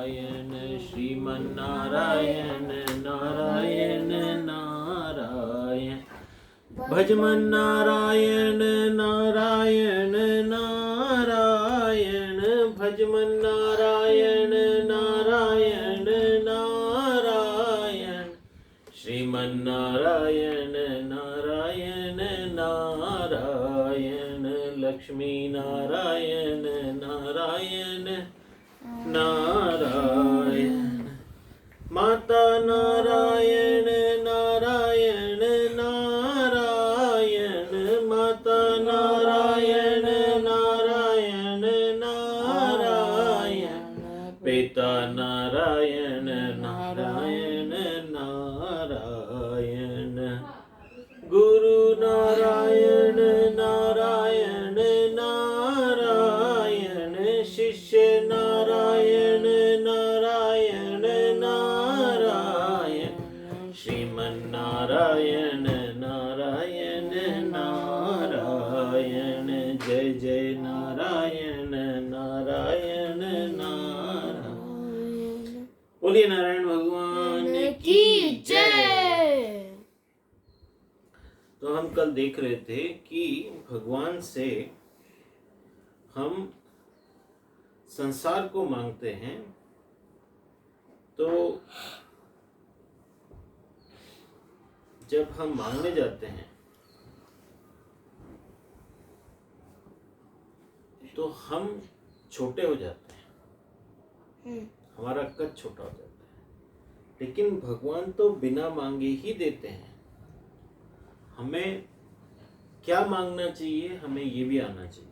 नारायण श्रीमन्नारायण नारायण नारायण भजमन नारायण नारायण नारायण भजमन नारायण नारायण नारायण श्रीमन्नारायण नारायण नारायण लक्ष्मी नारायण नारायण नारायण माता नारायण नारायण नारायण माता नारायण नारायण नारायण पिता नारायण नारायण नारायण गुरु नारायण नारायण नारायण शिष्य नारायण नारायण नारायण श्रीमन्नारायण नारायण नारायण जय जय नारायण नारायण नारायण। बोलिए नारायण भगवान की जय। तो हम कल देख रहे थे कि भगवान से हम संसार को मांगते हैं तो जब हम मांगने जाते हैं तो हम छोटे हो जाते हैं, हमारा कद छोटा हो जाता है। लेकिन भगवान तो बिना मांगे ही देते हैं। हमें क्या मांगना चाहिए, हमें ये भी आना चाहिए।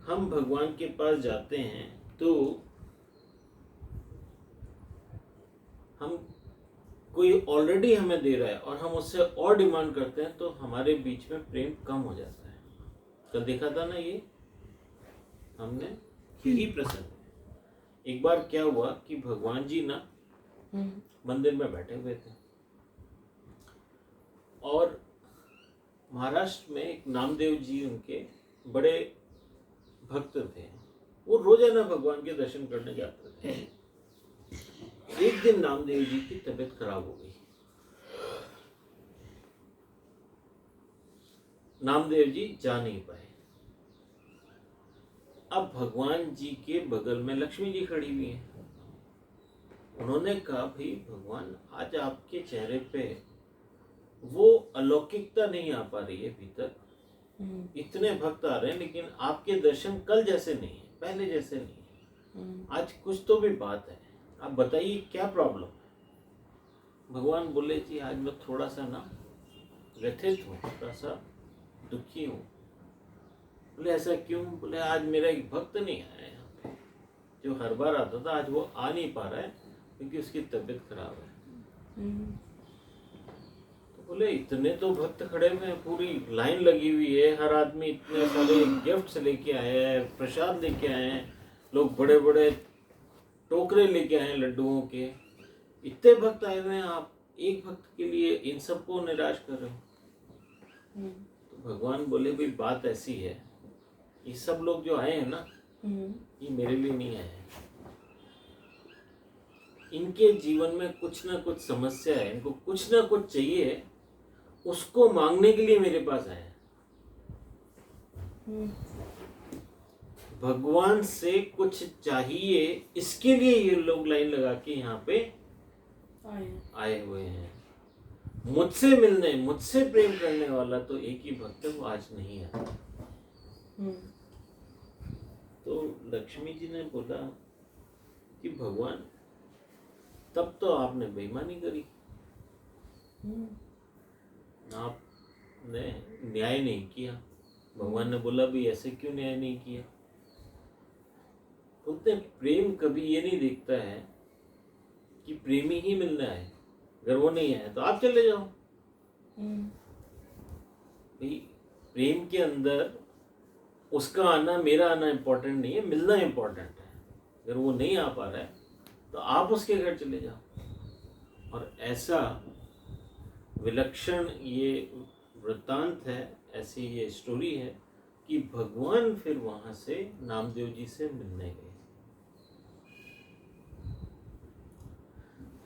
हम भगवान के पास जाते हैं तो हम कोई ऑलरेडी हमें दे रहा है और हम उससे और डिमांड करते हैं तो हमारे बीच में प्रेम कम हो जाता है। कल देखा था ना ये हमने यही प्रसंग। एक बार क्या हुआ कि भगवान जी ना मंदिर में बैठे हुए थे और महाराष्ट्र में एक नामदेव जी उनके बड़े भक्त थे। वो रोजाना भगवान के दर्शन करने जाते थे। एक दिन नामदेव जी की तबीयत खराब हो गई। नामदेव जी जा नहीं पाए। अब भगवान जी के बगल में लक्ष्मी जी खड़ी हुई हैं। उन्होंने कहा भाई भगवान आज आपके चेहरे पे वो अलौकिकता नहीं आ पा रही है अभी तक। इतने भक्त आ रहे हैं लेकिन आपके दर्शन कल जैसे नहीं है, पहले जैसे नहीं है। आज कुछ तो भी बात है, आप बताइए क्या प्रॉब्लम है। भगवान बोले जी आज मैं थोड़ा सा ना व्यथित हूँ, थोड़ा सा दुखी हूँ। बोले ऐसा क्यों? बोले आज मेरा एक भक्त नहीं आया यहाँ पे, जो हर बार आता था, आज वो आ नहीं पा रहा है क्योंकि उसकी तबीयत खराब है। बोले इतने तो भक्त खड़े हुए हैं, पूरी लाइन लगी हुई है, हर आदमी इतने सारे गिफ्ट्स लेके आए हैं, प्रसाद लेके आए हैं, लोग बड़े बड़े टोकरे लेके आए हैं लड्डुओं के। इतने भक्त आए हुए हैं, आप एक भक्त के लिए इन सबको निराश कर रहे हो। तो भगवान बोले भाई बात ऐसी है, ये सब लोग जो आए हैं ना ये मेरे लिए नहीं आए हैं। इनके जीवन में कुछ ना कुछ समस्या है, इनको कुछ ना कुछ चाहिए, उसको मांगने के लिए मेरे पास आए हैं। भगवान से कुछ चाहिए, इसके लिए ये लोग लाइन लगा के यहाँ पे आए हुए हैं। मुझसे मिलने, मुझसे प्रेम करने वाला तो एक ही भक्त है, वो आज नहीं है। तो लक्ष्मी जी ने बोला कि भगवान तब तो आपने बेईमानी करी, आपने न्याय नहीं किया। भगवान ने बोला भी ऐसे क्यों न्याय नहीं किया? बोलते प्रेम कभी ये नहीं देखता है कि प्रेमी ही मिलना है, अगर वो नहीं आया तो आप चले जाओ। भाई प्रेम के अंदर उसका आना, मेरा आना इम्पोर्टेंट नहीं है, मिलना इम्पोर्टेंट है। अगर वो नहीं आ पा रहा है तो आप उसके घर चले जाओ। और ऐसा विलक्षण ये वृत्तांत है, ऐसी ये स्टोरी है कि भगवान फिर वहाँ से नामदेव जी से मिलने गए।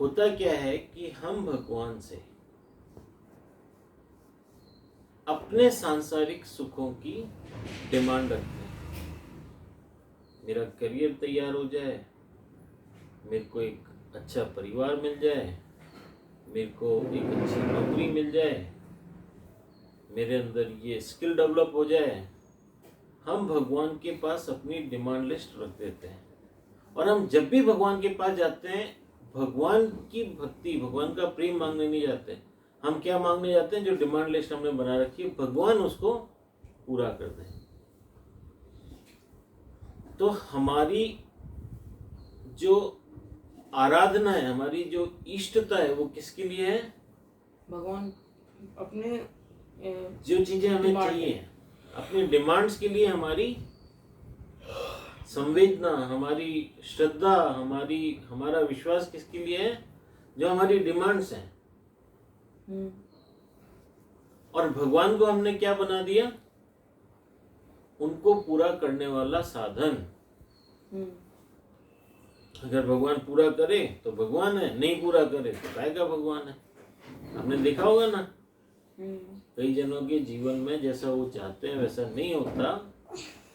होता क्या है कि हम भगवान से अपने सांसारिक सुखों की डिमांड रखते हैं। मेरा करियर तैयार हो जाए, मेरे को एक अच्छा परिवार मिल जाए, मेरे को एक अच्छी नौकरी मिल जाए, मेरे अंदर ये स्किल डेवलप हो जाए। हम भगवान के पास अपनी डिमांड लिस्ट रख देते हैं, और हम जब भी भगवान के पास जाते हैं, भगवान की भक्ति, भगवान का प्रेम मांगने नहीं जाते। हम क्या मांगने जाते हैं? जो डिमांड लिस्ट हमने बना रखी है, भगवान उसको पूरा कर दें। तो हमारी जो आराधना है, हमारी जो इष्टता है, वो किसके लिए है? भगवान अपने जो चीजें हमें चाहिए, अपनी डिमांड्स के लिए हमारी संवेदना, हमारी श्रद्धा, हमारा विश्वास किसके लिए है? जो हमारी डिमांड्स हैं। और भगवान को हमने क्या बना दिया? उनको पूरा करने वाला साधन। अगर भगवान पूरा करे तो भगवान है, नहीं पूरा करे तो काय का भगवान है। आपने देखा होगा ना, कई जनों के जीवन में जैसा वो चाहते हैं वैसा नहीं होता,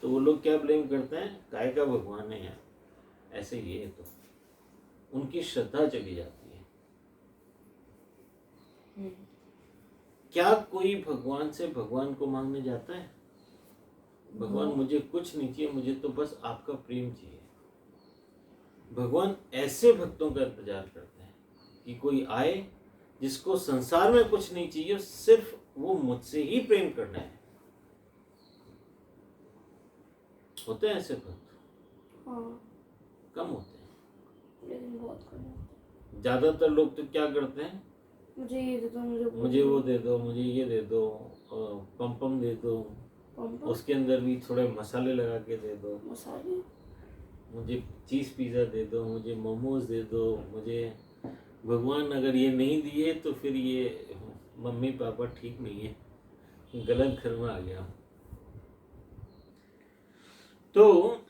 तो वो लोग क्या ब्लेम करते हैं? काय का भगवान है यार, ऐसे ही है। तो उनकी श्रद्धा चली जाती है। क्या कोई भगवान से भगवान को मांगने जाता है? भगवान मुझे कुछ नहीं चाहिए, मुझे तो बस आपका प्रेम चाहिए। भगवान ऐसे भक्तों का इंतजार करते हैं कि कोई आए जिसको संसार में कुछ नहीं चाहिए, सिर्फ वो मुझसे ही प्रेम करना है। होते हैं ऐसे भक्त? कम होते हैं, लेकिन बहुत कम होते हैं। ज्यादातर लोग तो क्या करते हैं? मुझे ये दे दो, मुझे वो दे दो, मुझे ये दे दो, पम दे दो, उसके अंदर भी थोड़े मसाले लगा के दे दो, मसाले, मुझे चीज़ पिज़्ज़ा दे दो, मुझे मोमोज दे दो, मुझे। भगवान अगर ये नहीं दिए तो फिर ये मम्मी पापा ठीक नहीं है, गलत घर में आ गया। तो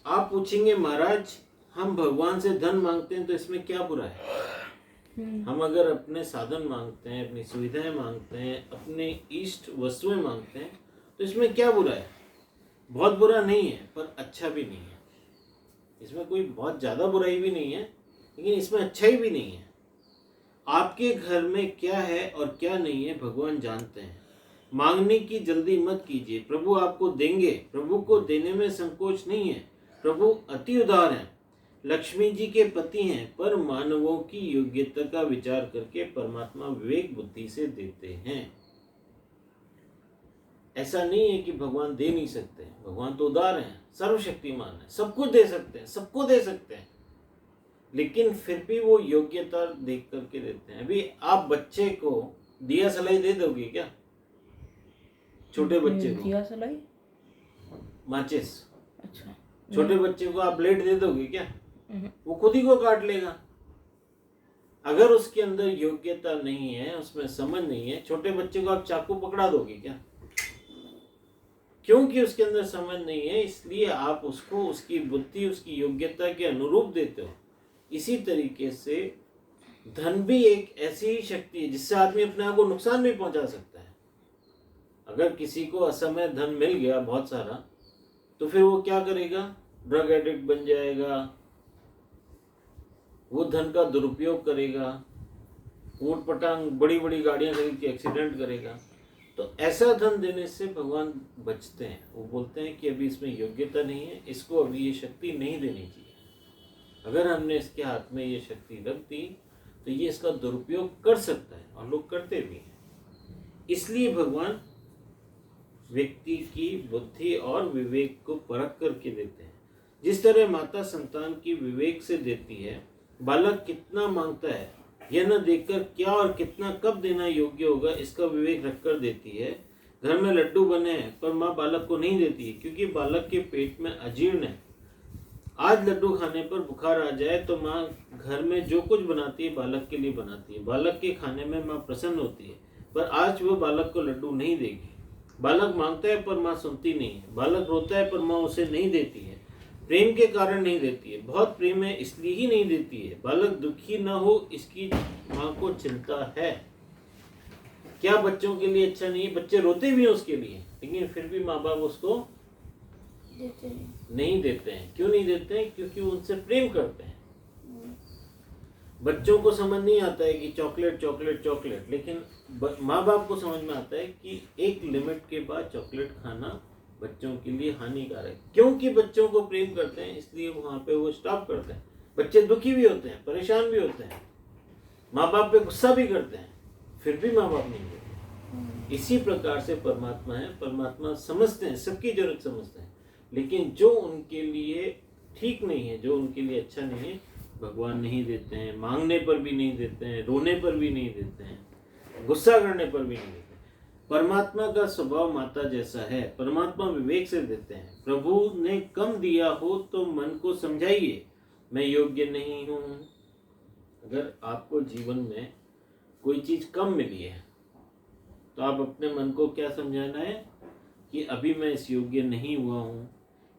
आप पूछेंगे महाराज, हम भगवान से धन मांगते हैं तो इसमें क्या बुरा है? हम अगर अपने साधन मांगते हैं, अपनी सुविधाएं मांगते हैं, अपने इष्ट वस्तुएं मांगते हैं, तो इसमें क्या बुरा है? बहुत बुरा नहीं है, पर अच्छा भी नहीं है। इसमें कोई बहुत ज़्यादा बुराई भी नहीं है, लेकिन इसमें अच्छाई भी नहीं है। आपके घर में क्या है और क्या नहीं है भगवान जानते हैं। मांगने की जल्दी मत कीजिए, प्रभु आपको देंगे। प्रभु को देने में संकोच नहीं है। प्रभु अति उदार हैं, लक्ष्मी जी के पति हैं, पर मानवों की योग्यता का विचार करके परमात्मा विवेक बुद्धि से देते हैं। ऐसा नहीं है कि भगवान दे नहीं सकते। भगवान तो उदार हैं, सर्वशक्तिमान है, सब कुछ दे सकते हैं, सबको दे सकते हैं, लेकिन फिर भी वो योग्यता देख करके देते हैं। अभी आप बच्चे को दिया सलाई दे दोगे क्या? छोटे बच्चे को दिया सलाई, माचिस। अच्छा, छोटे बच्चे को आप ब्लेड दे दोगे क्या? वो खुद ही को काट लेगा। अगर उसके अंदर योग्यता नहीं है, उसमें समझ नहीं है, छोटे बच्चे को आप चाकू पकड़ा दोगे क्या? क्योंकि उसके अंदर समझ नहीं है, इसलिए आप उसको उसकी बुद्धि, उसकी योग्यता के अनुरूप देते हो। इसी तरीके से धन भी एक ऐसी ही शक्ति है जिससे आदमी अपने आप को नुकसान भी पहुंचा सकता है। अगर किसी को असमय धन मिल गया बहुत सारा, तो फिर वो क्या करेगा? ड्रग एडिक्ट बन जाएगा, वो धन का दुरुपयोग करेगा, ऊट पटांग बड़ी बड़ी गाड़ियां खरीद के एक्सीडेंट करेगा। तो ऐसा धन देने से भगवान बचते हैं। वो बोलते हैं कि अभी इसमें योग्यता नहीं है, इसको अभी ये शक्ति नहीं देनी चाहिए। अगर हमने इसके हाथ में ये शक्ति रख दी तो ये इसका दुरुपयोग कर सकता है, और लोग करते भी हैं। इसलिए भगवान व्यक्ति की बुद्धि और विवेक को परख करके देते हैं। जिस तरह माता संतान की विवेक से देती है, बालक कितना मांगता है यह न देखकर क्या और कितना कब देना योग्य होगा इसका विवेक रखकर देती है। घर में लड्डू बने हैं पर माँ बालक को नहीं देती है, क्योंकि बालक के पेट में अजीर्ण है। आज लड्डू खाने पर बुखार आ जाए तो माँ घर में जो कुछ बनाती है बालक के लिए बनाती है। बालक के खाने में माँ प्रसन्न होती है, पर आज वह बालक को लड्डू नहीं देगी। बालक मांगता है पर माँ सुनती नहीं है। बालक रोता है पर माँ उसे नहीं देती है। प्रेम के कारण नहीं देती है, बहुत प्रेम है इसलिए ही नहीं देती है। बालक दुखी न हो इसकी माँ को चिंता है। क्या बच्चों के लिए अच्छा नहीं है? बच्चे रोते भी हैं उसके लिए, लेकिन फिर भी माँ बाप उसको देते हैं। नहीं देते हैं। क्यों नहीं देते हैं? क्योंकि वो उनसे प्रेम करते हैं। बच्चों को समझ नहीं आता है कि चॉकलेट चॉकलेट चॉकलेट, लेकिन माँ बाप को समझ में आता है कि एक लिमिट के बाद चॉकलेट खाना बच्चों के लिए हानिकारक है। क्योंकि बच्चों को प्रेम करते हैं इसलिए वहाँ पे वो स्टॉप करते हैं। बच्चे दुखी भी होते हैं, परेशान भी होते हैं, माँ बाप पे गुस्सा भी करते हैं, फिर भी माँ बाप नहीं देते। इसी प्रकार से परमात्मा है। परमात्मा समझते हैं, सबकी जरूरत समझते हैं, लेकिन जो उनके लिए ठीक नहीं है, जो उनके लिए अच्छा नहीं है, भगवान नहीं देते हैं। मांगने पर भी नहीं देते हैं, रोने पर भी नहीं देते हैं, गुस्सा करने पर भी नहीं देते। परमात्मा का स्वभाव माता जैसा है। परमात्मा विवेक से देते हैं। प्रभु ने कम दिया हो तो मन को समझाइए, मैं योग्य नहीं हूँ। अगर आपको जीवन में कोई चीज कम मिली है तो आप अपने मन को क्या समझाना है कि अभी मैं इस योग्य नहीं हुआ हूँ,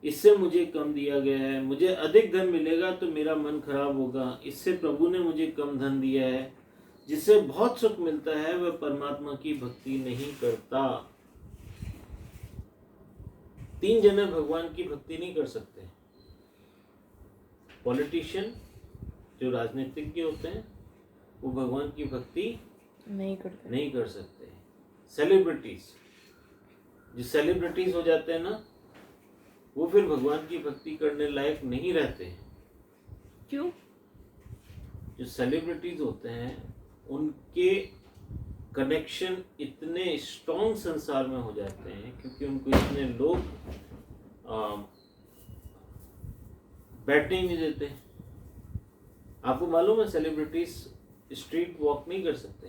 इससे मुझे कम दिया गया है, मुझे अधिक धन मिलेगा तो मेरा मन खराब होगा, इससे प्रभु ने मुझे कम धन दिया है। जिससे बहुत सुख मिलता है वह परमात्मा की भक्ति नहीं करता। 3 जने भगवान की भक्ति नहीं कर सकते। पॉलिटिशियन, जो राजनीतिज्ञ होते हैं, वो भगवान की भक्ति नहीं करते। नहीं कर सकते। सेलिब्रिटीज, जो सेलिब्रिटीज हो जाते हैं ना, वो फिर भगवान की भक्ति करने लायक नहीं रहते। क्यों? जो सेलिब्रिटीज होते हैं उनके कनेक्शन इतने स्ट्रॉन्ग संसार में हो जाते हैं, क्योंकि उनको इतने लोग बैठने ही नहीं देते। आपको मालूम है सेलिब्रिटीज स्ट्रीट वॉक नहीं कर सकते।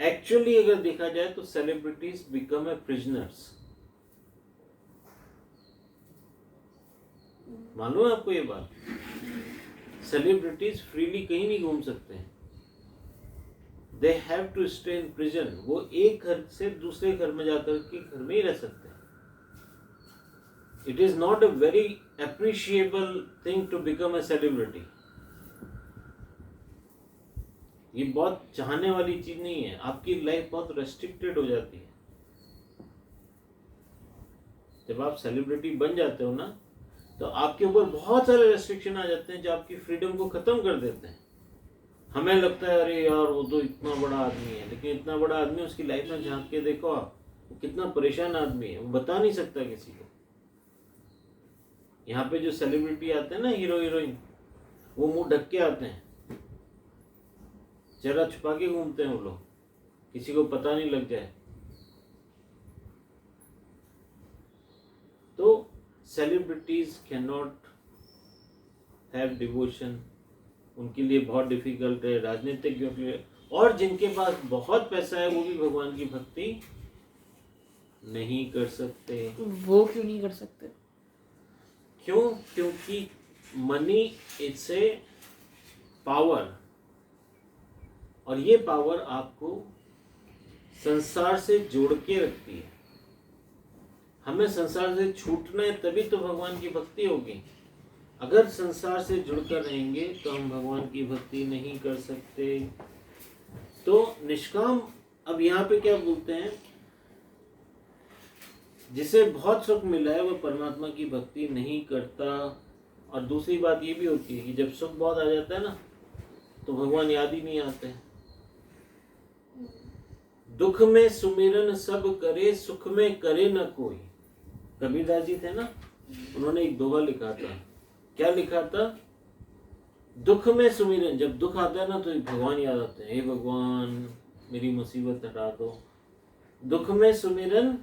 एक्चुअली अगर देखा जाए तो सेलिब्रिटीज बिकम ए प्रिजनर्स। मालूम है आपको ये बात? सेलिब्रिटीज फ्रीली कहीं नहीं घूम सकते हैं। They have to stay in prison. वो एक घर से दूसरे घर में जाकर के घर में ही रह सकते हैं। It is not a very appreciable thing to become a celebrity. ये बहुत चाहने वाली चीज नहीं है। आपकी लाइफ बहुत रेस्ट्रिक्टेड हो जाती है। जब आप सेलिब्रिटी बन जाते हो ना, तो आपके ऊपर बहुत सारे रेस्ट्रिक्शन आ जाते हैं जो आपकी फ्रीडम को खत्म कर देते हैं। हमें लगता है अरे यार वो तो इतना बड़ा आदमी है, लेकिन इतना बड़ा आदमी उसकी लाइफ में झांक के देखो आप, वो कितना परेशान आदमी है, वो बता नहीं सकता किसी को। यहाँ पे जो सेलिब्रिटी आते हैं ना, हीरो हीरोइन, वो मुंह ढक के आते हैं, चेहरा छुपा के घूमते हैं वो लोग, किसी को पता नहीं लग जाए। तो celebrities can not have devotion, उनके लिए बहुत डिफिकल्ट है। राजनीतिज्ञों के लिए, और जिनके पास बहुत पैसा है वो भी भगवान की भक्ति नहीं कर सकते। वो क्यों नहीं कर सकते? क्यों? क्योंकि मनी इट्स ए पावर, और ये पावर आपको संसार से जोड़ के रखती है। हमें संसार से छूटना है तभी तो भगवान की भक्ति होगी। अगर संसार से जुड़कर रहेंगे तो हम भगवान की भक्ति नहीं कर सकते। तो निष्काम, अब यहाँ पे क्या बोलते हैं, जिसे बहुत सुख मिला है वह परमात्मा की भक्ति नहीं करता। और दूसरी बात ये भी होती है कि जब सुख बहुत आ जाता है ना, तो भगवान याद ही नहीं आते हैं। दुख में सुमिरन सब करे, सुख में करे न कोई। कबीरदास जी थे ना, उन्होंने एक दोहा लिखा था। क्या लिखा था? दुख में सुमिरन, जब दुख आता है ना तो भगवान याद आते हैं, हे भगवान मेरी मुसीबत हटा दो। दुख में सुमिरन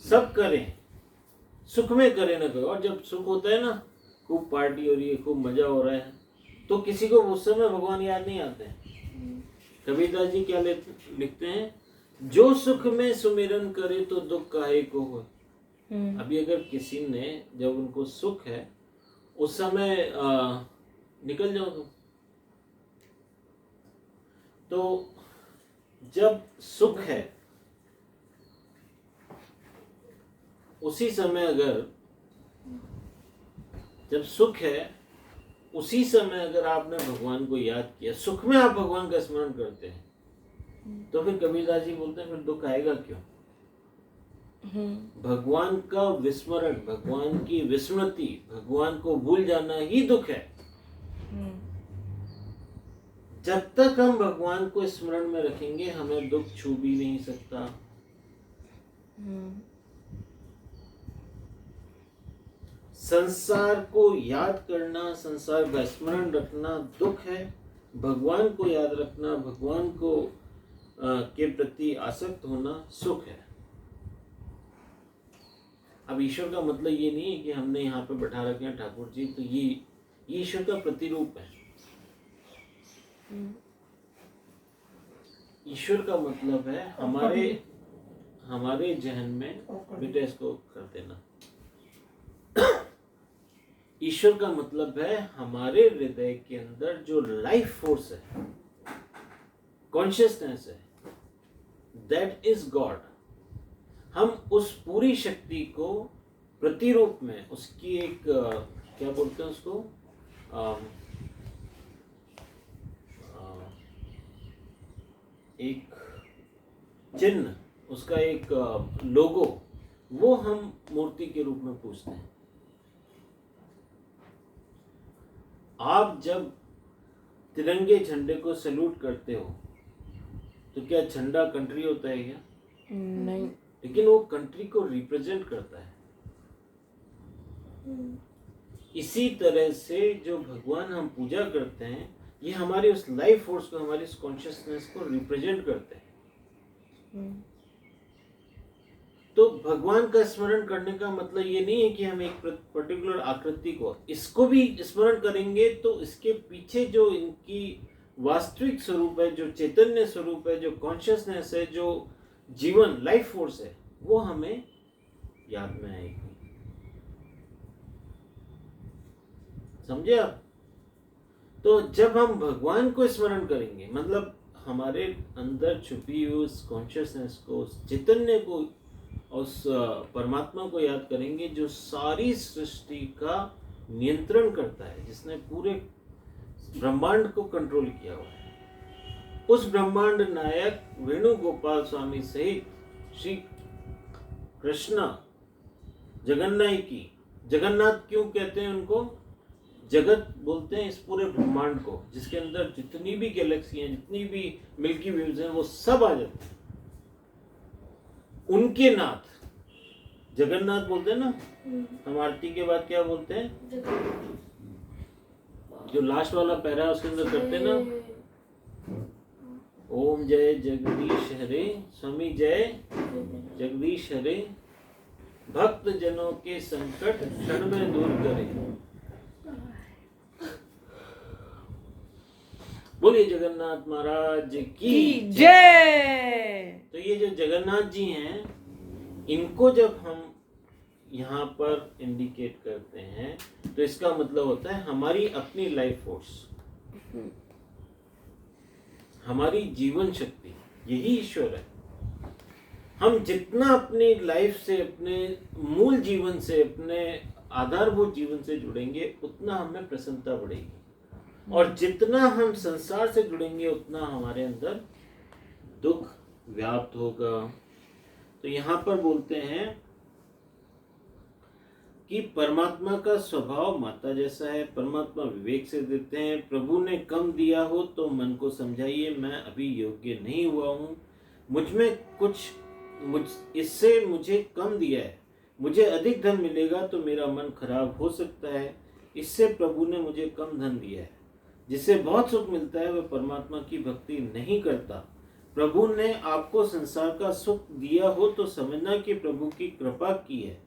सब करें, सुख में करे ना कोई। और जब सुख होता है ना, खूब पार्टी हो रही है, खूब मजा हो रहा है, तो किसी को उस समय भगवान याद नहीं आते हैं। कबीरदास जी क्या लिखते हैं? जो सुख में सुमिरन करे तो दुख काहे को हो। अभी अगर किसी ने, जब उनको सुख है उस समय निकल जाओ तुम, तो जब सुख है उसी समय अगर जब सुख है उसी समय अगर आपने भगवान को याद किया, सुख में आप भगवान का स्मरण करते हैं, तो फिर कबीरदास जी बोलते हैं फिर दुख आएगा क्यों? भगवान का विस्मरण, भगवान की विस्मृति, भगवान को भूल जाना ही दुख है। जब तक हम भगवान को स्मरण में रखेंगे हमें दुख छू भी नहीं सकता। संसार को याद करना, संसार का स्मरण रखना दुख है, भगवान को याद रखना, भगवान को के प्रति आसक्त होना सुख है। अब ईश्वर का मतलब ये नहीं है कि हमने यहाँ पे बैठा रखे हैं ठाकुर जी, तो ये ईश्वर का प्रतिरूप है। ईश्वर का मतलब है हमारे जहन में, बेटा इसको कर देना, ईश्वर का मतलब है हमारे हृदय के अंदर जो लाइफ फोर्स है, कॉन्शियसनेस है, दैट इज गॉड। हम उस पूरी शक्ति को प्रतिरूप में, उसकी एक क्या बोलते हैं उसको, एक चिन्ह, उसका एक लोगो, वो हम मूर्ति के रूप में पूजते हैं। आप जब तिरंगे झंडे को सैल्यूट करते हो तो क्या झंडा कंट्री होता है क्या? नहीं। लेकिन वो कंट्री को रिप्रेजेंट करता है। इसी तरह से जो भगवान हम पूजा करते हैं ये हमारी उस लाइफ फोर्स को, हमारी उस कॉन्शियसनेस को रिप्रेजेंट करते हैं। तो भगवान का स्मरण करने का मतलब ये नहीं है कि हम एक पर्टिकुलर आकृति को, इसको भी स्मरण करेंगे तो इसके पीछे जो इनकी वास्तविक स्वरूप है, जो चैतन्य स्वरूप है, जो कॉन्शियसनेस है, जो जीवन लाइफ फोर्स है, वो हमें याद में आएगी। समझे आप? तो जब हम भगवान को स्मरण करेंगे, मतलब हमारे अंदर छुपी हुई उस कॉन्शियसनेस को, उस चैतन्य को, उस परमात्मा को याद करेंगे जो सारी सृष्टि का नियंत्रण करता है, जिसने पूरे ब्रह्मांड को कंट्रोल किया हुआ है। उस ब्रह्मांड नायक वेणुगोपाल स्वामी सहित श्री कृष्णा जगन्नाथ क्यों कहते हैं उनको? जगत बोलते हैं इस पूरे ब्रह्मांड को, जिसके अंदर जितनी भी गैलेक्सी हैं, जितनी भी मिल्की वेव्स हैं, वो सब आ जाते हैं। उनके नाथ जगन्नाथ बोलते हैं ना। हम आरती के बाद क्या बोलते हैं? जो लास्ट वाला पैरा है उसके अंदर करते हैं ना, ओम जय जगदीश हरे, स्वामी जय जगदीश हरे, भक्त जनों के संकट क्षण में दूर करे। बोलिए जगन्नाथ महाराज की जय। तो ये जो जगन्नाथ जी हैं, इनको जब हम यहाँ पर इंडिकेट करते हैं तो इसका मतलब होता है हमारी अपनी लाइफ फोर्स, हमारी जीवन शक्ति, यही ईश्वर है। हम जितना अपनी लाइफ से, अपने मूल जीवन से, अपने आधारभूत जीवन से जुड़ेंगे उतना हमें प्रसन्नता बढ़ेगी, और जितना हम संसार से जुड़ेंगे उतना हमारे अंदर दुख व्याप्त होगा। तो यहाँ पर बोलते हैं कि परमात्मा का स्वभाव माता जैसा है, परमात्मा विवेक से देते हैं। प्रभु ने कम दिया हो तो मन को समझाइए, मैं अभी योग्य नहीं हुआ हूँ, इससे मुझे कम दिया है, मुझे अधिक धन मिलेगा तो मेरा मन खराब हो सकता है, इससे प्रभु ने मुझे कम धन दिया है। जिससे बहुत सुख मिलता है वह परमात्मा की भक्ति नहीं करता। प्रभु ने आपको संसार का सुख दिया हो तो समझना कि प्रभु की कृपा की है।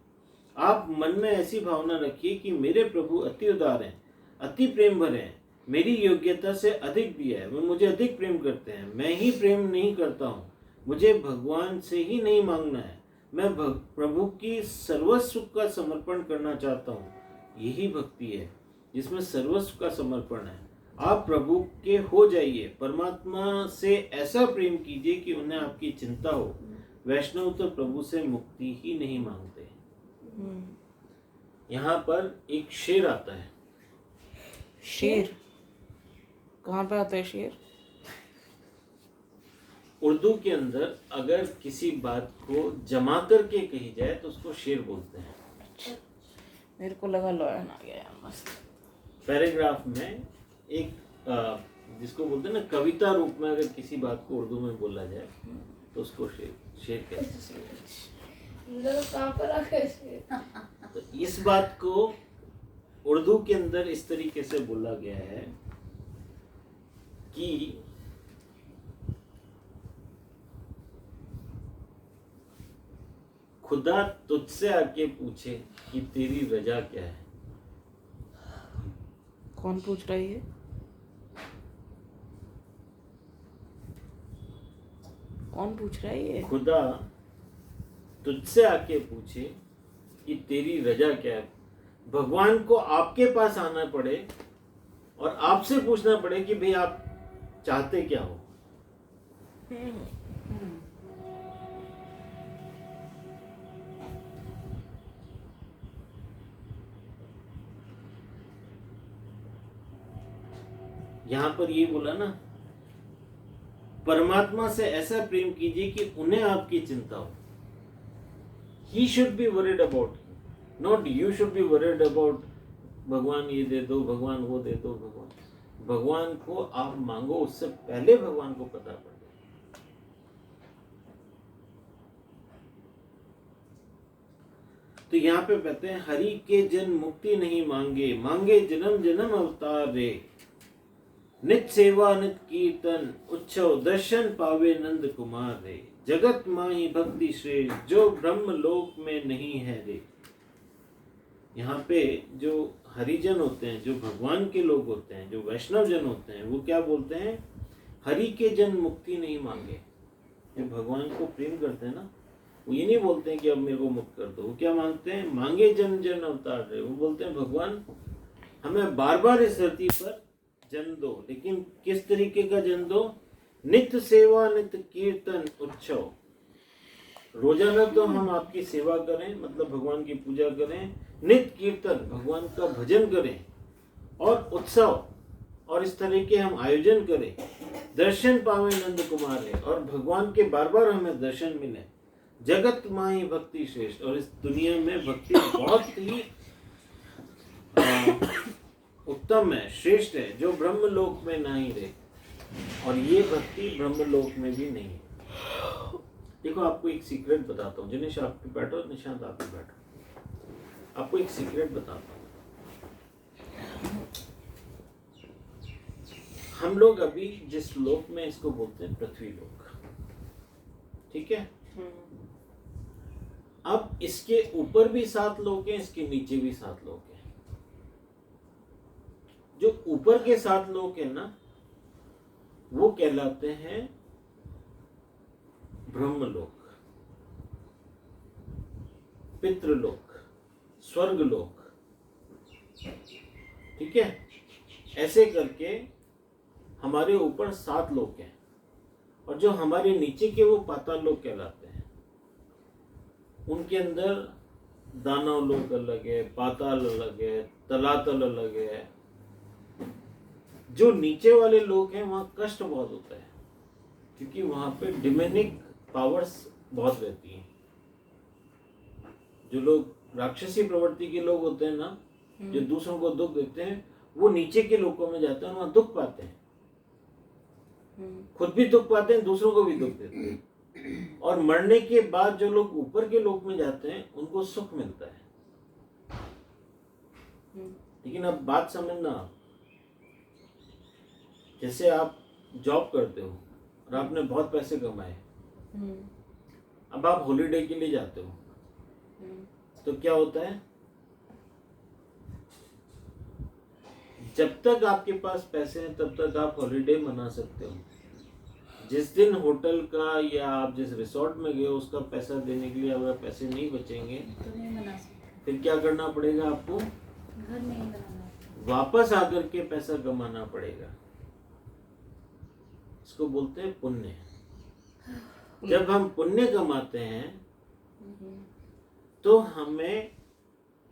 आप मन में ऐसी भावना रखिए कि मेरे प्रभु अति उदार हैं, अति प्रेम भरे हैं, मेरी योग्यता से अधिक दिया है, वे मुझे अधिक प्रेम करते हैं। मैं ही प्रेम नहीं करता हूँ, मुझे भगवान से ही नहीं मांगना है, मैं प्रभु की सर्वस्व का समर्पण करना चाहता हूँ। यही भक्ति है जिसमें सर्वस्व का समर्पण है। आप प्रभु के हो जाइए, परमात्मा से ऐसा प्रेम कीजिए कि उन्हें आपकी चिंता हो। वैष्णव तो प्रभु से मुक्ति ही नहीं मांगते। यहाँ पर एक शेर आता है। शेर कहाँ पे आता है शेर? उर्दू के अंदर अगर किसी बात को जमा करके कही जाए तो उसको शेर बोलते हैं। मेरे को लगा लॉयन आ गया यार, मस्त। पैराग्राफ में एक जिसको बोलते हैं ना, कविता रूप में अगर किसी बात को उर्दू में बोला जाए तो उसको शेर कहते हैं। कहाँ पर आ गए शेर? तो इस बात को उर्दू के अंदर इस तरीके से बोला गया है कि खुदा तुझसे आके पूछे कि तेरी रजा क्या है। कौन पूछ रहा है ये? कौन पूछ रहा है ये? खुदा तुझसे आके पूछे कि तेरी रजा क्या है। भगवान को आपके पास आना पड़े और आपसे पूछना पड़े कि भाई आप चाहते क्या हो। यहां पर ये बोला ना, परमात्मा से ऐसा प्रेम कीजिए कि उन्हें आपकी चिंता हो। He should be worried about you, not you should be worried about भगवान ये दे दो, भगवान वो दे दो। भगवान को आप मांगो, उससे पहले भगवान को पता पड़े। तो यहाँ पे कहते हैं, हरि के जन मुक्ति नहीं मांगे, मांगे जन्म जन्म अवतार रे। नित सेवा नित कीर्तन उच्छव, दर्शन पावे नंद कुमार रे। जगत माही भक्ति श्रेष्ठ, जो ब्रह्म लोक में नहीं है रे। यहाँ पे जो हरिजन होते हैं, जो भगवान के लोग होते हैं, जो वैष्णव जन होते हैं, वो क्या बोलते हैं? हरि के जन मुक्ति नहीं मांगे। जो भगवान को प्रेम करते हैं ना, वो ये नहीं बोलते हैं कि अब मेरे को मुक्त कर दो। वो क्या मांगते हैं? मांगे जन जन अवतार रे। वो बोलते हैं भगवान हमें बार बार इस धरती पर जन्म दो, लेकिन किस तरीके का जन्म दो? नित्य सेवा नित्य कीर्तन उत्सव। रोजाना तो हम आपकी सेवा करें, मतलब भगवान की पूजा करें, नित्य कीर्तन भगवान का भजन करें, और उत्सव और इस तरह के हम आयोजन करें। दर्शन पावे नंद कुमार है, और भगवान के बार बार हमें दर्शन मिले। जगत माही भक्ति श्रेष्ठ, और इस दुनिया में भक्ति बहुत ही उत्तम है, श्रेष्ठ है, जो ब्रह्मलोक में नहीं रहे। और ये भक्ति ब्रह्मलोक में भी नहीं है। देखो आपको एक सीक्रेट बताता हूँ। जिनेश आप भी बैठो, निशांत आप भी बैठो। आपको एक सीक्रेट बताता हूँ। हम लोग अभी जिस लोक में, इसको बोलते हैं पृथ्वी लोक, ठीक है? अब इसके ऊपर भी 7 लोक हैं, इसके नीचे भी 7 लोक हैं। जो ऊपर के 7 लोक हैं ना, वो कहलाते हैं ब्रह्मलोक, पितृलोक, स्वर्गलोक, ठीक है? ऐसे करके हमारे ऊपर 7 लोक हैं, और जो हमारे नीचे के वो पाताल लोक कहलाते हैं। उनके अंदर दानव लोक अलग है, पाताल अलग है, तलातल अलग है। जो नीचे वाले लोग हैं वहां कष्ट बहुत होता है, क्योंकि वहां पे डिमोनिक पावर्स बहुत रहती हैं। जो लोग राक्षसी प्रवृत्ति के लोग होते हैं ना, जो दूसरों को दुख देते हैं, वो नीचे के लोगों में जाते हैं, वहां दुख पाते हैं। खुद भी दुख पाते हैं, दूसरों को भी दुख देते हैं। और मरने के बाद जो लोग ऊपर के लोक में जाते हैं, उनको सुख मिलता है। लेकिन अब बात समझना, जैसे आप जॉब करते हो और आपने बहुत पैसे कमाए, अब आप हॉलिडे के लिए जाते हो, तो क्या होता है? जब तक आपके पास पैसे हैं तब तक आप हॉलिडे मना सकते हो। जिस दिन होटल का या आप जिस रिसोर्ट में गए हो उसका पैसा देने के लिए अगर पैसे नहीं बचेंगे तो नहीं बना सकते, फिर क्या करना पड़ेगा आपको? घर में ही बनाना। वापस आकर के पैसा कमाना पड़ेगा। इसको बोलते हैं पुण्य। जब हम पुण्य कमाते हैं तो हमें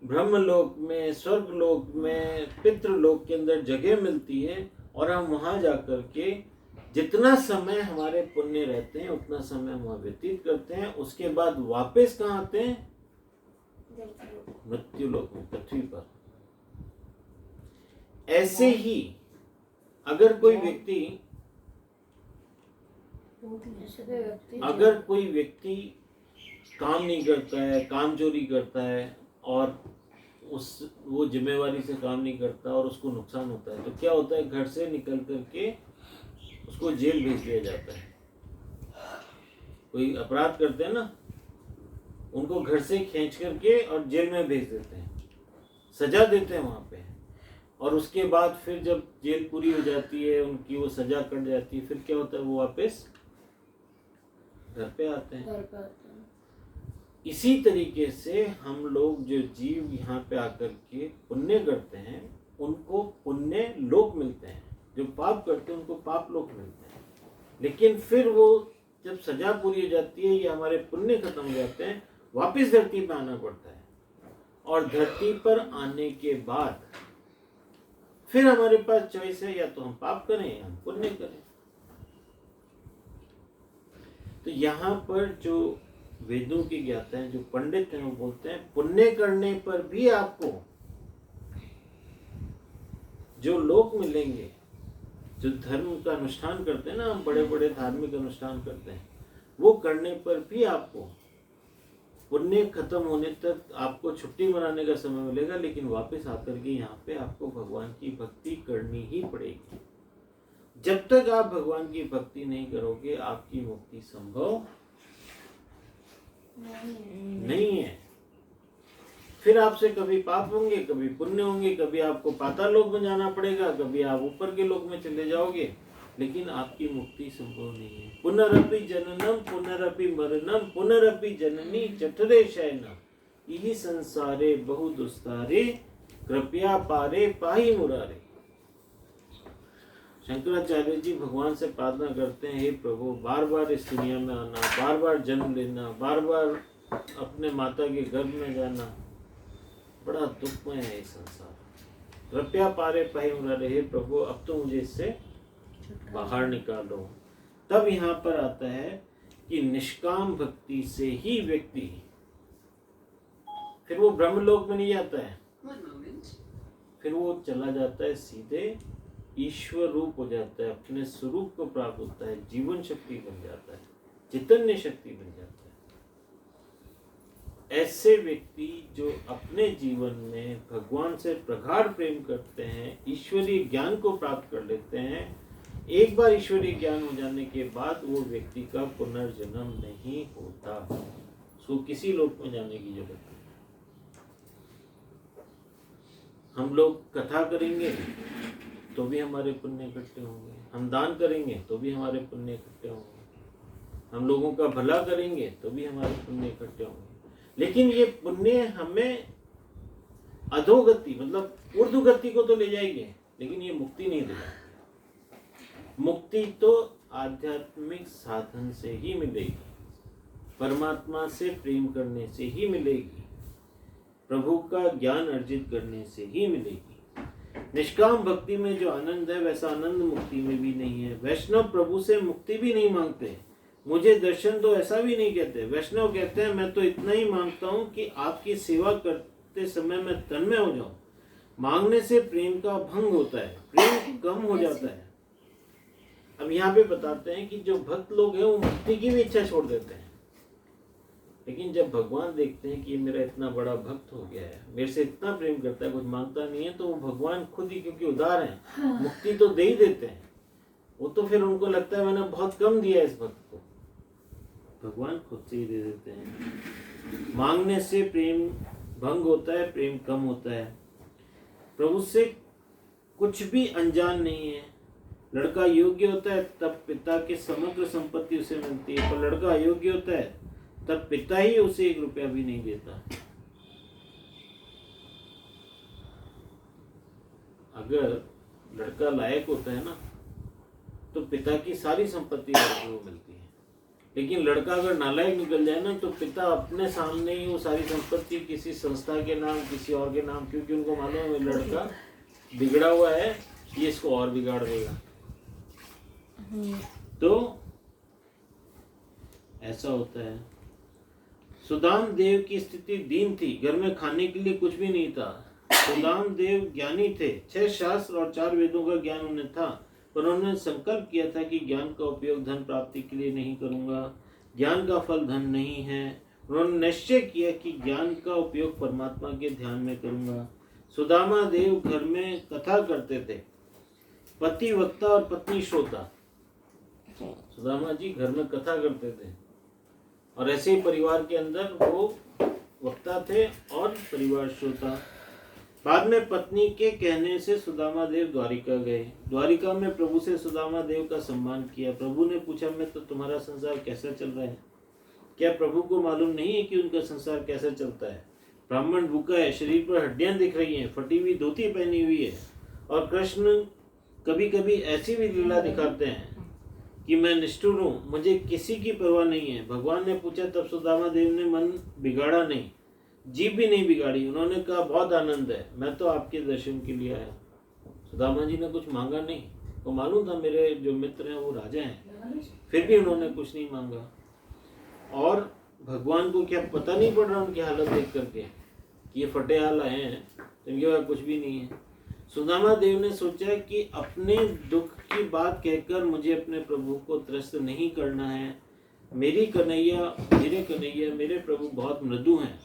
ब्रह्मलोक में, स्वर्गलोक में, पितृलोक के अंदर जगह मिलती है और हम वहां जाकर के जितना समय हमारे पुण्य रहते हैं उतना समय हम वहां व्यतीत करते हैं। उसके बाद वापस कहाँ आते हैं? मृत्यु लोक में, पृथ्वी पर। ऐसे ही अगर कोई व्यक्ति काम नहीं करता है, काम चोरी करता है और वो जिम्मेवारी से काम नहीं करता और उसको नुकसान होता है, तो क्या होता है? घर से निकल करके उसको जेल भेज दिया जाता है। कोई अपराध करते हैं ना, उनको घर से खींच करके और जेल में भेज देते हैं, सजा देते हैं वहां पे। और उसके बाद फिर जब जेल पूरी हो जाती है, उनकी वो सजा कट जाती है, फिर क्या होता है? वो वापस घर पे आते हैं। इसी तरीके से हम लोग जो जीव यहाँ पे आकर के पुण्य करते हैं उनको पुण्य लोक मिलते हैं, जो पाप करते हैं उनको पाप लोक मिलते हैं। लेकिन फिर वो जब सजा पूरी हो जाती है या हमारे पुण्य खत्म हो जाते हैं, वापस धरती पर आना पड़ता है। और धरती पर आने के बाद फिर हमारे पास चॉइस है, या तो हम पाप करें या हम पुण्य करें। तो यहाँ पर जो वेदों के ज्ञाता हैं, जो पंडित हैं, वो बोलते हैं पुण्य करने पर भी आपको जो लोक मिलेंगे, जो धर्म का अनुष्ठान करते हैं ना, हम बड़े बड़े धार्मिक अनुष्ठान करते हैं, वो करने पर भी आपको पुण्य खत्म होने तक आपको छुट्टी मनाने का समय मिलेगा, लेकिन वापस आकर के यहाँ पे आपको भगवान की भक्ति करनी ही पड़ेगी। जब तक आप भगवान की भक्ति नहीं करोगे आपकी मुक्ति संभव नहीं है। फिर आपसे कभी पाप होंगे, कभी पुण्य होंगे, कभी आपको पाताल लोक में जाना पड़ेगा, कभी आप ऊपर के लोक में चले जाओगे, लेकिन आपकी मुक्ति संभव नहीं है। पुनरपि जननम पुनरपि मरणम पुनरपि जननी चतुरे शयनम यही संसारे बहु दुस्तारे कृपया पारे पाही मुरारे। शंकराचार्य जी भगवान से प्रार्थना करते हैं, हे प्रभु बार बार इस दुनिया में आना, बार बार जन्म लेना, बार बार अपने माता के गर्भ में जाना, बड़ा दुखमय है ये संसार। कृपया पारे पाही मुरारे, हे प्रभु अब तो मुझे इससे बाहर निकालो। तब यहाँ पर आता है कि निष्काम भक्ति से ही व्यक्ति फिर वो ब्रह्मलोक में नहीं जाता है, फिर वो चला जाता है सीधे ईश्वर रूप हो जाता है, अपने स्वरूप को प्राप्त होता है, जीवन शक्ति बन जाता है, चैतन्य शक्ति बन जाता है। ऐसे व्यक्ति जो अपने जीवन में भगवान से प्रगाढ़ प्रेम करते हैं, ईश्वरीय ज्ञान को प्राप्त कर लेते हैं, एक बार ईश्वरीय ज्ञान हो जाने के बाद वो व्यक्ति का पुनर्जन्म नहीं होता, उसको किसी लोक में जाने की जरूरत नहीं। हम लोग कथा करेंगे तो भी हमारे पुण्य इकट्ठे होंगे, हम दान करेंगे तो भी हमारे पुण्य इकट्ठे होंगे, हम लोगों का भला करेंगे तो भी हमारे पुण्य इकट्ठे होंगे। लेकिन ये पुण्य हमें अधोगति मतलब ऊर्ध्वगति को तो ले जाएंगे, लेकिन ये मुक्ति नहीं देगा। मुक्ति तो आध्यात्मिक साधन से ही मिलेगी, परमात्मा से प्रेम करने से ही मिलेगी, प्रभु का ज्ञान अर्जित करने से ही मिलेगी। निष्काम भक्ति में जो आनंद है वैसा आनंद मुक्ति में भी नहीं है। वैष्णव प्रभु से मुक्ति भी नहीं मांगते, मुझे दर्शन दो ऐसा भी नहीं कहते। वैष्णव कहते हैं मैं तो इतना ही मांगता हूँ कि आपकी सेवा करते समय मैं तन्मय हो जाऊं। मांगने से प्रेम का भंग होता है, प्रेम कम हो जाता है। अब यहाँ पे बताते हैं कि जो भक्त लोग हैं वो मुक्ति की भी इच्छा छोड़ देते हैं, लेकिन जब भगवान देखते हैं कि ये मेरा इतना बड़ा भक्त हो गया है, मेरे से इतना प्रेम करता है, कुछ मांगता नहीं है, तो वो भगवान खुद ही क्योंकि उदार हैं मुक्ति तो दे ही देते हैं। वो तो फिर उनको लगता है मैंने बहुत कम दिया इस भक्त को, भगवान खुद से ही दे देते हैं। मांगने से प्रेम भंग होता है, प्रेम कम होता है। प्रभु से कुछ भी अनजान नहीं है। लड़का योग्य होता है तब पिता के समग्र संपत्ति उसे मिलती है, पर लड़का अयोग्य होता है तब पिता ही उसे 1 रुपया भी नहीं देता। अगर लड़का लायक होता है ना तो पिता की सारी संपत्ति लड़के को मिलती है, लेकिन लड़का अगर नालायक निकल जाए ना तो पिता अपने सामने ही वो सारी संपत्ति किसी संस्था के नाम, किसी और के नाम, क्योंकि उनको मालूम है लड़का बिगड़ा हुआ है, ये इसको और बिगाड़ देगा। तो ऐसा होता है। सुदाम देव की स्थिति दीन थी, घर में खाने के लिए कुछ भी नहीं था। सुदाम देव ज्ञानी थे, 6 शास्त्र और 4 वेदों का ज्ञान उन्हें था, पर उन्होंने संकल्प किया था कि ज्ञान का उपयोग धन प्राप्ति के लिए नहीं करूंगा, ज्ञान का फल धन नहीं है। उन्होंने निश्चय किया कि ज्ञान का उपयोग परमात्मा के ध्यान में करूंगा। सुदामा देव घर में कथा करते थे, पति वक्ता और पत्नी श्रोता। सुदामा जी घर में कथा करते थे और ऐसे ही परिवार के अंदर वो वक्ता थे और परिवार श्रोता। बाद में पत्नी के कहने से सुदामा देव द्वारिका गए। द्वारिका में प्रभु से सुदामा देव का सम्मान किया। प्रभु ने पूछा, मैं तो तुम्हारा संसार कैसा चल रहा है? क्या प्रभु को मालूम नहीं है कि उनका संसार कैसा चलता है? ब्राह्मण भूखा है, शरीर पर हड्डियां दिख रही हैं, फटी हुई धोती पहनी हुई है, और कृष्ण कभी कभी ऐसी भी लीला दिखाते हैं कि मैं निष्ठुर हूँ, मुझे किसी की परवाह नहीं है। भगवान ने पूछा, तब सुदामा देव ने मन बिगाड़ा नहीं, जीभ भी नहीं बिगाड़ी। उन्होंने कहा, बहुत आनंद है, मैं तो आपके दर्शन के लिए आया। सुदामा जी ने कुछ मांगा नहीं, वो मालूम था मेरे जो मित्र हैं वो राजा हैं, फिर भी उन्होंने कुछ नहीं मांगा। और भगवान को क्या पता नहीं पड़ रहा उनकी हालत देख करके कि ये फटे हाल आए हैं, तो इनके पास कुछ भी नहीं है। सुदामा देव ने सोचा कि अपने दुख की बात कहकर मुझे अपने प्रभु को त्रस्त नहीं करना है। मेरे कन्हैया, मेरे प्रभु बहुत मृदु हैं,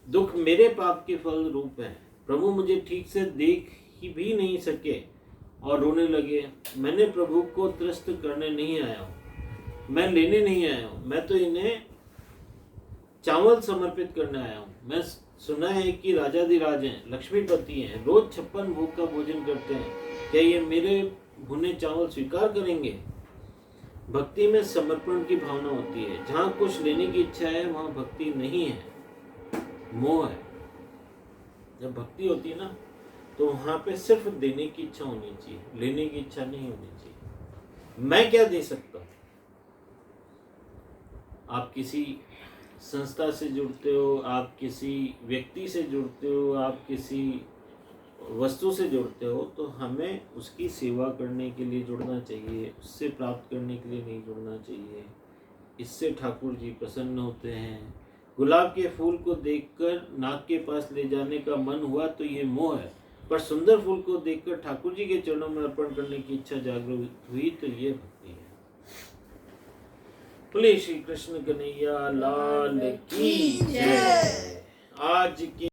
दुख मेरे पाप के फल रूप है। प्रभु मुझे ठीक से देख ही भी नहीं सके और रोने लगे। मैंने प्रभु को त्रस्त करने नहीं आया हूँ, मैं लेने नहीं आया हूँ, मैं तो इन्हें चावल समर्पित करने आया हूँ। मैं सुना है कि राजाधिराज हैं, लक्ष्मीपति हैं, रोज 56 भोग का भोजन करते हैं, क्या ये मेरे भुने चावल स्वीकार करेंगे? भक्ति में समर्पण की भावना होती है। जहाँ कुछ लेने की इच्छा है वहाँ भक्ति नहीं है, मोह है। जब भक्ति होती है ना तो वहाँ पे सिर्फ देने की इच्छा होनी चाहिए, लेने की इच्छा नहीं होनी चाहिए। मैं क्या दे सकता हूँ? आप किसी संस्था से जुड़ते हो, आप किसी व्यक्ति से जुड़ते हो, आप किसी वस्तु से जुड़ते हो, तो हमें उसकी सेवा करने के लिए जुड़ना चाहिए, उससे प्राप्त करने के लिए नहीं जुड़ना चाहिए। इससे ठाकुर जी प्रसन्न होते हैं। गुलाब के फूल को देखकर नाग के पास ले जाने का मन हुआ तो ये मोह है, पर सुंदर फूल को देखकर ठाकुर जी के चरणों में अर्पण करने की इच्छा जागृत हुई तो ये भक्ति है। बोले श्री कृष्ण कन्हैया लाल की जय। आज की